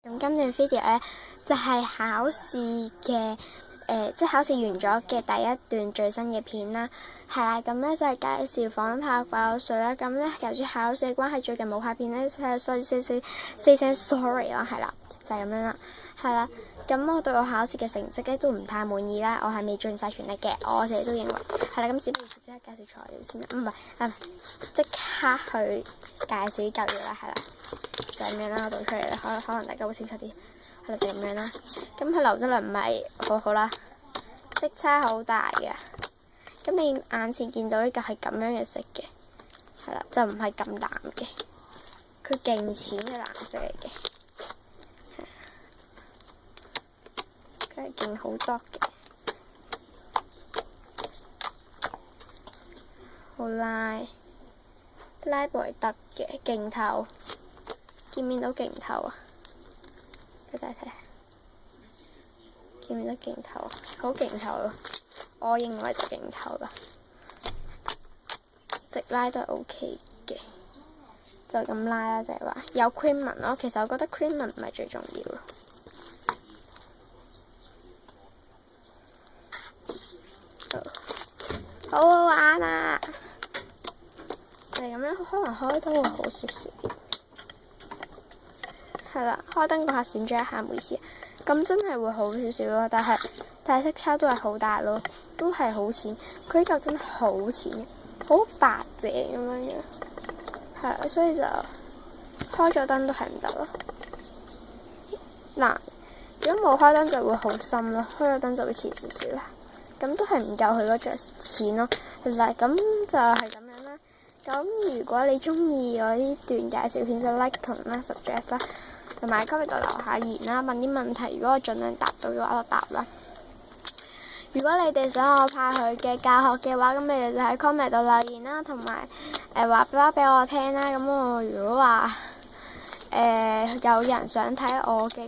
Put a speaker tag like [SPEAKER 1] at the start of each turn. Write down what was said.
[SPEAKER 1] 咁今段 video 咧就係考試嘅即係考試完咗嘅第一段最新嘅片啦，係啦，咁咧就係介紹仿跑爆水啦。咁咧由於考試嘅關係，最近冇拍片咧，所以 say 聲 sorry 啦，係啦，就係咁樣啦，係啦。咁我對我考試嘅成績咧都唔太滿意啦，我係未盡晒全力嘅，我自己都認為係啦。咁事不宜遲，即刻介紹材料先啦，唔係即刻去介紹啲舊嘢啦，係啦，就咁樣啦，我讀出嚟咧，可能大家會清楚啲，係啦，就咁樣啦。咁佢流質量唔係好好啦，色差好大嘅。咁你眼前見到呢個係咁樣嘅色嘅，係啦，就唔係咁藍嘅，佢勁淺嘅藍色嚟嘅。佢係勁好多嘅，好拉背得嘅，勁透，見唔見到勁透啊？俾大家睇，見唔見到勁透啊？好勁透咯，我認為就勁透啦，直拉都係 OK 嘅，就咁拉啦，就係話有 cream 紋咯。其實我覺得 cream 紋唔係最重要咯。好好玩啊！就係咁樣，可能開燈會好少少。係啦，開燈嗰下閃咗一下，唔好意思。咁真係會好少少咯，但係色差都係好大咯，都係好淺。佢呢嚿真係好淺，好白淨咁樣嘅。係啦，所以就開咗燈都係唔得咯。嗱，如果冇開燈就會好深咯，開咗燈就會淺少少啦。咁都係唔夠佢嗰隻淺咯，其實咁就係咁樣啦。咁如果你中意我呢段介紹片，就 like 同啦 suggest 啦，同埋 comment 度留下言啦，問啲問題。如果我盡量答到嘅話，我答啦。如果你哋想我拍佢嘅教學嘅話，咁你哋就喺 comment 度留言啦，同埋話俾我聽啦。咁我如果話有人想睇我嘅